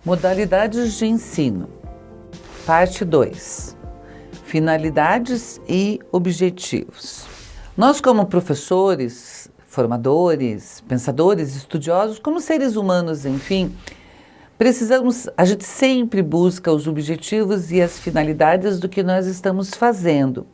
Modalidades de ensino. Parte 2. Finalidades e objetivos. Nós, como professores, formadores, pensadores, estudiosos, como seres humanos, enfim, a gente sempre busca os objetivos e as finalidades do que nós estamos fazendo.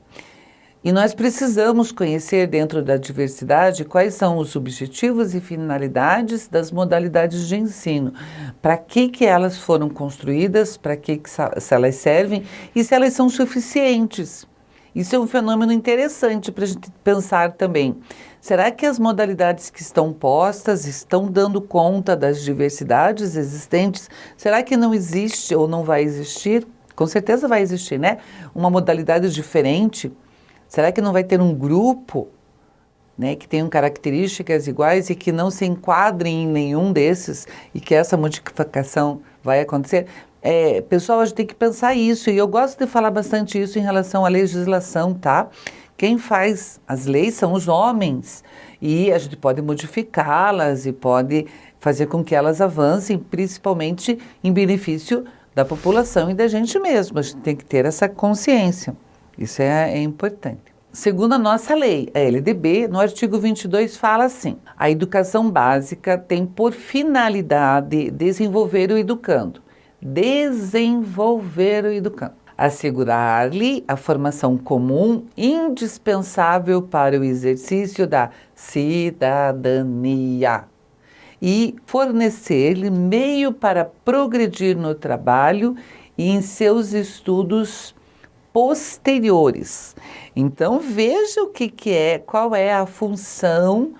E nós precisamos conhecer dentro da diversidade quais são os objetivos e finalidades das modalidades de ensino, para que elas foram construídas, para se elas servem e se elas são suficientes. Isso é um fenômeno interessante para a gente pensar também. Será que as modalidades que estão postas estão dando conta das diversidades existentes? Será que não existe ou não vai existir? Com certeza vai existir, né? Uma modalidade diferente. Será que não vai ter um grupo, né, que tenham características iguais e que não se enquadrem em nenhum desses e que essa modificação vai acontecer? Pessoal, a gente tem que pensar isso, e eu gosto de falar bastante isso em relação à legislação, tá? Quem faz as leis são os homens, e a gente pode modificá-las e pode fazer com que elas avancem, principalmente em benefício da população e da gente mesmo. A gente tem que ter essa consciência. Isso é importante. Segundo a nossa lei, a LDB, no artigo 22 fala assim: a educação básica tem por finalidade desenvolver o educando. Assegurar-lhe a formação comum indispensável para o exercício da cidadania e fornecer-lhe meio para progredir no trabalho e em seus estudos posteriores. Então veja qual é a função,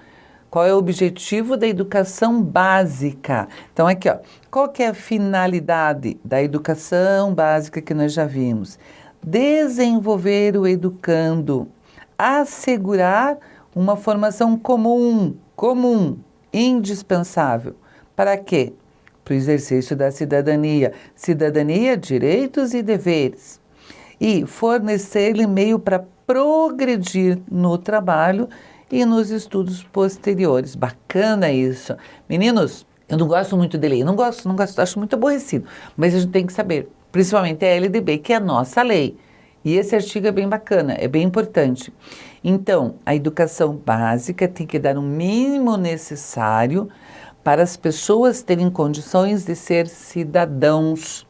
qual é o objetivo da educação básica. Então aqui, ó, qual que é a finalidade da educação básica que nós já vimos? Desenvolver o educando, assegurar uma formação comum, indispensável. Para quê? Para o exercício da cidadania. Cidadania, direitos e deveres. E fornecer-lhe meio para progredir no trabalho e nos estudos posteriores. Bacana isso. Meninos, eu não gosto muito de lei, não gosto, acho muito aborrecido, mas a gente tem que saber, principalmente a LDB, que é a nossa lei. E esse artigo é bem bacana, é bem importante. Então, a educação básica tem que dar o mínimo necessário para as pessoas terem condições de ser cidadãos.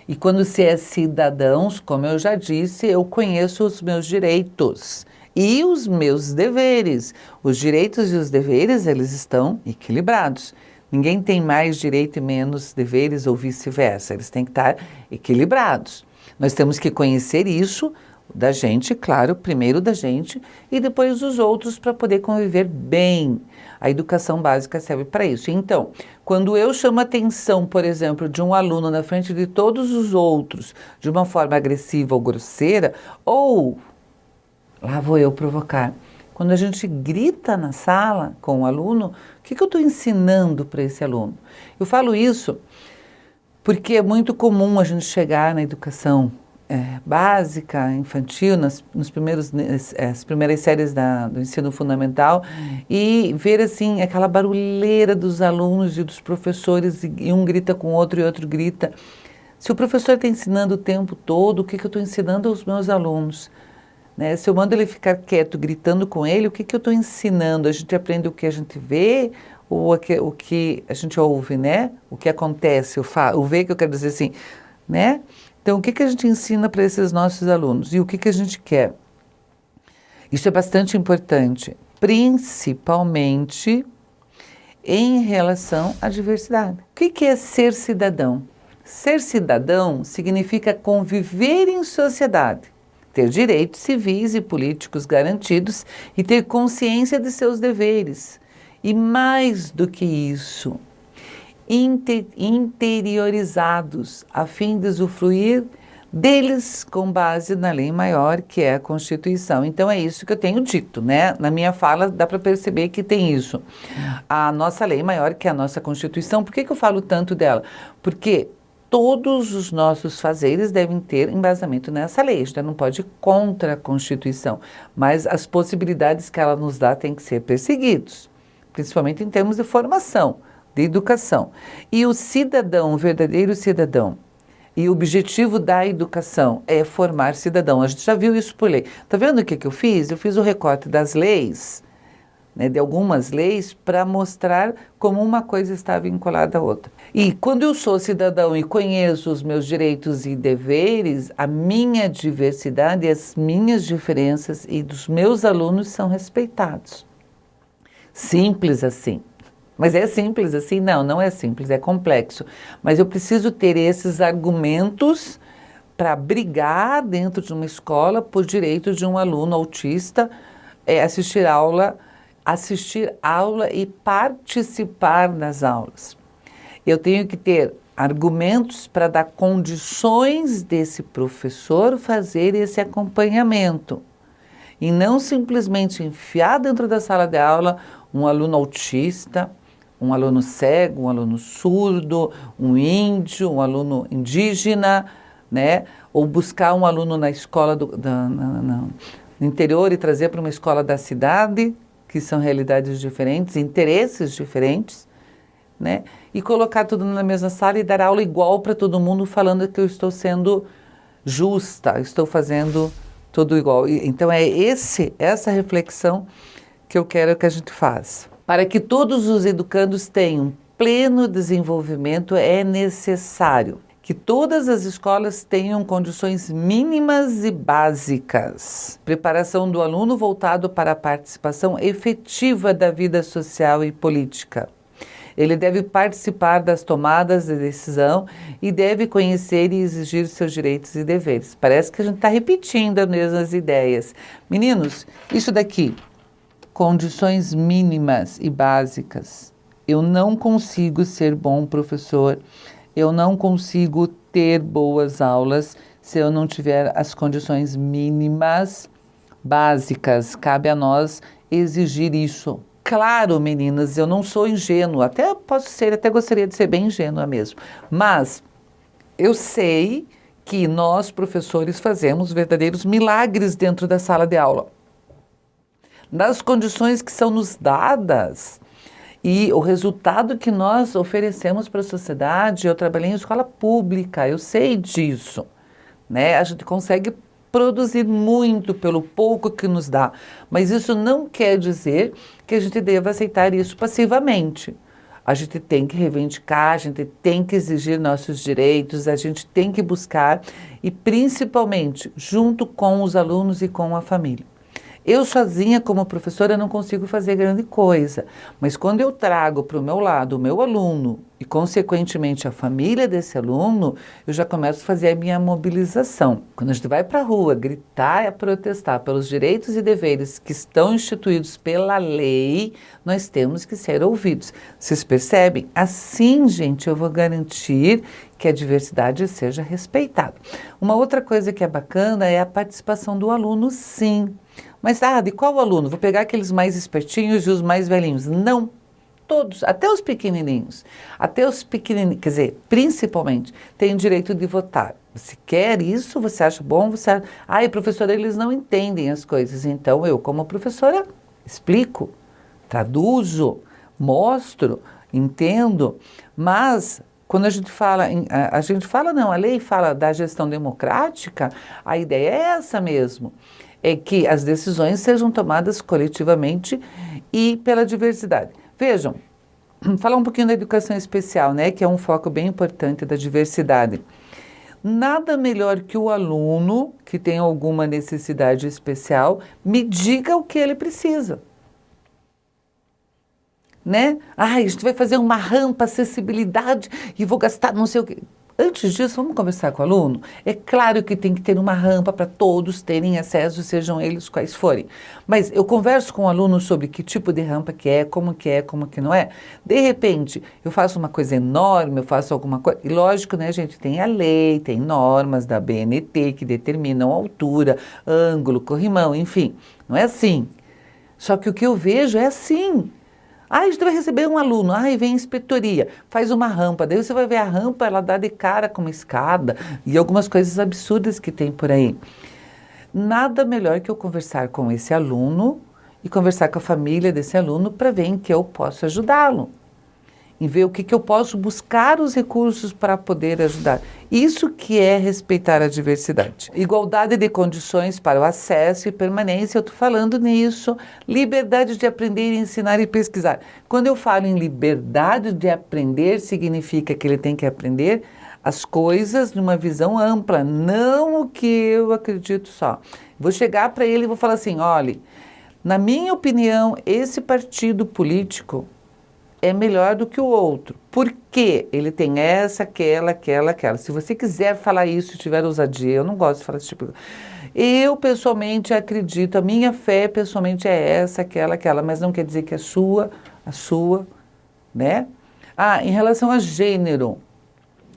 E quando se é cidadãos, como eu já disse, eu conheço os meus direitos e os meus deveres. Os direitos e os deveres, eles estão equilibrados. Ninguém tem mais direito e menos deveres ou vice-versa. Eles têm que estar equilibrados. Nós temos que conhecer isso da gente, claro, primeiro da gente e depois dos outros para poder conviver bem. A educação básica serve para isso. Então, quando eu chamo a atenção, por exemplo, de um aluno na frente de todos os outros, de uma forma agressiva ou grosseira, ou, lá vou eu provocar, quando a gente grita na sala com o aluno, o que eu estou ensinando para esse aluno? Eu falo isso porque é muito comum a gente chegar na educação básica, infantil, as primeiras séries do ensino fundamental e ver assim aquela barulheira dos alunos e dos professores e um grita com o outro e outro grita. Se o professor está ensinando o tempo todo, o que eu estou ensinando aos meus alunos? Né? Se eu mando ele ficar quieto gritando com ele, o que eu estou ensinando? A gente aprende o que a gente vê ou o que a gente ouve, né? O que acontece, o ver que eu quero dizer assim, né? Então, o que a gente ensina para esses nossos alunos e o que a gente quer? Isso é bastante importante, principalmente em relação à diversidade. O que é ser cidadão? Ser cidadão significa conviver em sociedade, ter direitos civis e políticos garantidos e ter consciência de seus deveres. E mais do que isso, interiorizados, a fim de usufruir deles com base na lei maior, que é a Constituição. Então é isso que eu tenho dito, né? Na minha fala dá para perceber que tem isso. A nossa lei maior, que é a nossa Constituição, por que eu falo tanto dela? Porque todos os nossos fazeres devem ter embasamento nessa lei. A gente não pode ir contra a Constituição, mas as possibilidades que ela nos dá têm que ser perseguidas, principalmente em termos de formação de educação. E o cidadão, o verdadeiro cidadão, e o objetivo da educação é formar cidadão. A gente já viu isso por lei. Tá vendo o que eu fiz? Eu fiz o recorte das leis, né, de algumas leis, para mostrar como uma coisa está vinculada à outra. E quando eu sou cidadão e conheço os meus direitos e deveres, a minha diversidade, as minhas diferenças e dos meus alunos são respeitados. Simples assim. Mas é simples assim? Não, não é simples, é complexo. Mas eu preciso ter esses argumentos para brigar dentro de uma escola por direitos de um aluno autista assistir aula e participar das aulas. Eu tenho que ter argumentos para dar condições desse professor fazer esse acompanhamento. E não simplesmente enfiar dentro da sala de aula um aluno autista, um aluno cego, um aluno surdo, um índio, um aluno indígena, né? Ou buscar um aluno na escola no interior e trazer para uma escola da cidade, que são realidades diferentes, interesses diferentes, né? E colocar tudo na mesma sala e dar aula igual para todo mundo, falando que eu estou sendo justa, estou fazendo tudo igual. Então é essa reflexão que eu quero que a gente faça. Para que todos os educandos tenham pleno desenvolvimento, é necessário que todas as escolas tenham condições mínimas e básicas. Preparação do aluno voltado para a participação efetiva da vida social e política. Ele deve participar das tomadas de decisão e deve conhecer e exigir seus direitos e deveres. Parece que a gente está repetindo as mesmas ideias. Meninos, isso daqui, condições mínimas e básicas. Eu não consigo ser bom professor, eu não consigo ter boas aulas se eu não tiver as condições mínimas, básicas. Cabe a nós exigir isso. Claro, meninas, eu não sou ingênua, até gostaria de ser bem ingênua mesmo, mas eu sei que nós, professores, fazemos verdadeiros milagres dentro da sala de aula. Nas condições que são nos dadas e o resultado que nós oferecemos para a sociedade. Eu trabalhei em escola pública, eu sei disso, né? A gente consegue produzir muito pelo pouco que nos dá, mas isso não quer dizer que a gente deva aceitar isso passivamente. A gente tem que reivindicar, a gente tem que exigir nossos direitos, a gente tem que buscar e principalmente junto com os alunos e com a família. Eu sozinha como professora não consigo fazer grande coisa, mas quando eu trago para o meu lado o meu aluno e consequentemente a família desse aluno, eu já começo a fazer a minha mobilização. Quando a gente vai para a rua gritar e protestar pelos direitos e deveres que estão instituídos pela lei, nós temos que ser ouvidos. Vocês percebem? Assim, gente, eu vou garantir que a diversidade seja respeitada. Uma outra coisa que é bacana é a participação do aluno, sim. Mas, de qual aluno? Vou pegar aqueles mais espertinhos e os mais velhinhos. Não, todos, até os pequenininhos. Até os pequenininhos, quer dizer, principalmente, têm o direito de votar. Você quer isso? Você acha bom? Professora, eles não entendem as coisas. Então, eu, como professora, explico, traduzo, mostro, entendo. Mas, quando a lei fala da gestão democrática, a ideia é essa mesmo. É que as decisões sejam tomadas coletivamente e pela diversidade. Vejam, falar um pouquinho da educação especial, né, que é um foco bem importante da diversidade. Nada melhor que o aluno que tem alguma necessidade especial me diga o que ele precisa. Né? A gente vai fazer uma rampa, acessibilidade e vou gastar não sei o quê. Antes disso, vamos conversar com o aluno? É claro que tem que ter uma rampa para todos terem acesso, sejam eles quais forem. Mas eu converso com o aluno sobre que tipo de rampa que é, como que não é. De repente, eu faço uma coisa enorme, eu faço alguma coisa... E lógico, né, gente, tem a lei, tem normas da BNT que determinam altura, ângulo, corrimão, enfim. Não é assim. Só que o que eu vejo é assim. A gente vai receber um aluno, vem a inspetoria, faz uma rampa, daí você vai ver a rampa, ela dá de cara com uma escada e algumas coisas absurdas que tem por aí. Nada melhor que eu conversar com esse aluno e conversar com a família desse aluno para ver em que eu posso ajudá-lo. em ver o que eu posso buscar os recursos para poder ajudar. Isso que é respeitar a diversidade. Igualdade de condições para o acesso e permanência, eu estou falando nisso. Liberdade de aprender, ensinar e pesquisar. Quando eu falo em liberdade de aprender, significa que ele tem que aprender as coisas numa visão ampla, não o que eu acredito só. Vou chegar para ele e vou falar assim, olha, na minha opinião, esse partido político é melhor do que o outro. Por quê? Ele tem essa, aquela. Se você quiser falar isso e tiver ousadia, eu não gosto de falar esse tipo de coisa. Eu, pessoalmente, acredito, a minha fé, pessoalmente, é essa, aquela, mas não quer dizer que a sua, né? Em relação a gênero,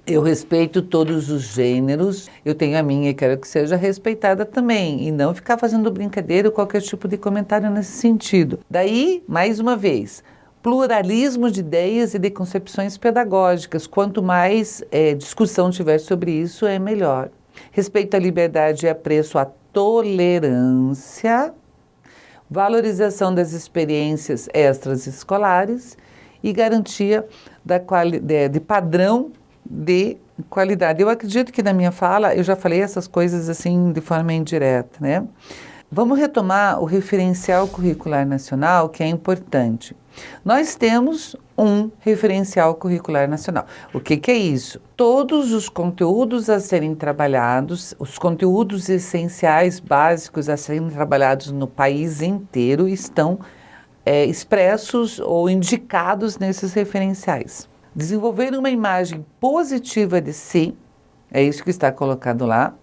eu respeito todos os gêneros, eu tenho a minha e quero que seja respeitada também, e não ficar fazendo brincadeira ou qualquer tipo de comentário nesse sentido. Daí, mais uma vez, pluralismo de ideias e de concepções pedagógicas. Quanto mais discussão tiver sobre isso, é melhor. Respeito à liberdade e apreço à tolerância, valorização das experiências extras escolares e garantia de padrão de qualidade. Eu acredito que na minha fala eu já falei essas coisas assim de forma indireta, né? Vamos retomar o referencial curricular nacional, que é importante. Nós temos um referencial curricular nacional. O que é isso? Todos os conteúdos a serem trabalhados, os conteúdos essenciais, básicos a serem trabalhados no país inteiro estão expressos ou indicados nesses referenciais. Desenvolver uma imagem positiva de si, é isso que está colocado lá.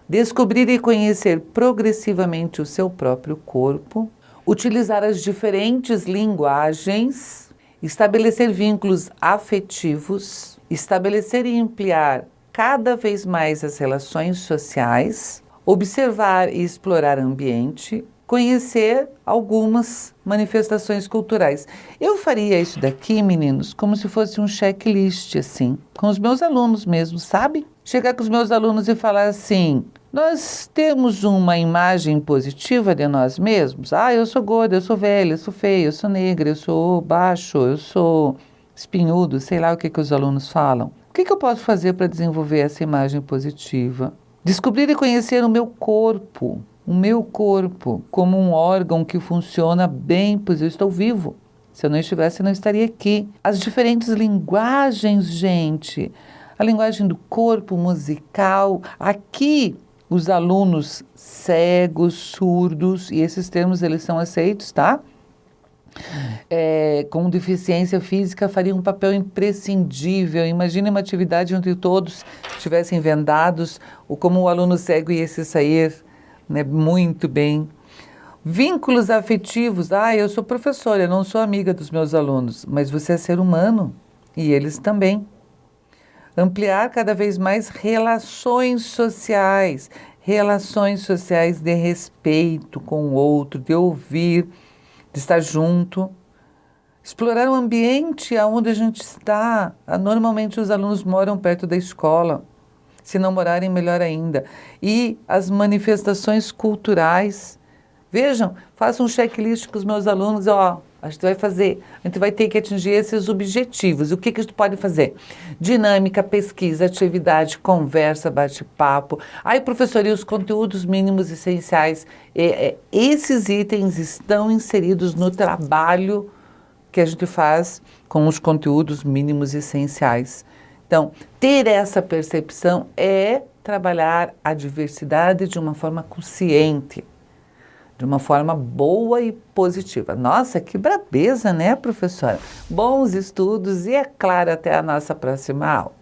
Descobrir e conhecer progressivamente o seu próprio corpo. Utilizar as diferentes linguagens. Estabelecer vínculos afetivos. Estabelecer e ampliar cada vez mais as relações sociais. Observar e explorar ambiente. Conhecer algumas manifestações culturais. Eu faria isso daqui, meninos, como se fosse um checklist, assim, com os meus alunos mesmo, sabe? Chegar com os meus alunos e falar assim, nós temos uma imagem positiva de nós mesmos? Eu sou gorda, eu sou velha, eu sou feia, eu sou negra, eu sou baixo, eu sou espinhudo, sei lá o que os alunos falam. O que eu posso fazer para desenvolver essa imagem positiva? Descobrir e conhecer o meu corpo como um órgão que funciona bem, pois eu estou vivo. Se eu não estivesse, eu não estaria aqui. As diferentes linguagens, gente. A linguagem do corpo, musical. Aqui, os alunos cegos, surdos, e esses termos eles são aceitos, tá? Com deficiência física faria um papel imprescindível. Imagine uma atividade onde todos estivessem vendados, ou como o aluno cego ia se sair, né, muito bem. Vínculos afetivos. Eu sou professora, eu não sou amiga dos meus alunos, mas você é ser humano e eles também. Ampliar cada vez mais relações sociais de respeito com o outro, de ouvir, de estar junto. Explorar o ambiente onde a gente está. Normalmente os alunos moram perto da escola. Se não morarem, melhor ainda. E as manifestações culturais. Vejam, faço um checklist com os meus alunos, a gente vai ter que atingir esses objetivos. O que a gente pode fazer? Dinâmica, pesquisa, atividade, conversa, bate-papo. Professor, e os conteúdos mínimos essenciais? Esses itens estão inseridos no trabalho que a gente faz com os conteúdos mínimos essenciais. Então, ter essa percepção é trabalhar a diversidade de uma forma consciente, de uma forma boa e positiva. Nossa, que brabeza, né, professora? Bons estudos e, é claro, até a nossa próxima aula.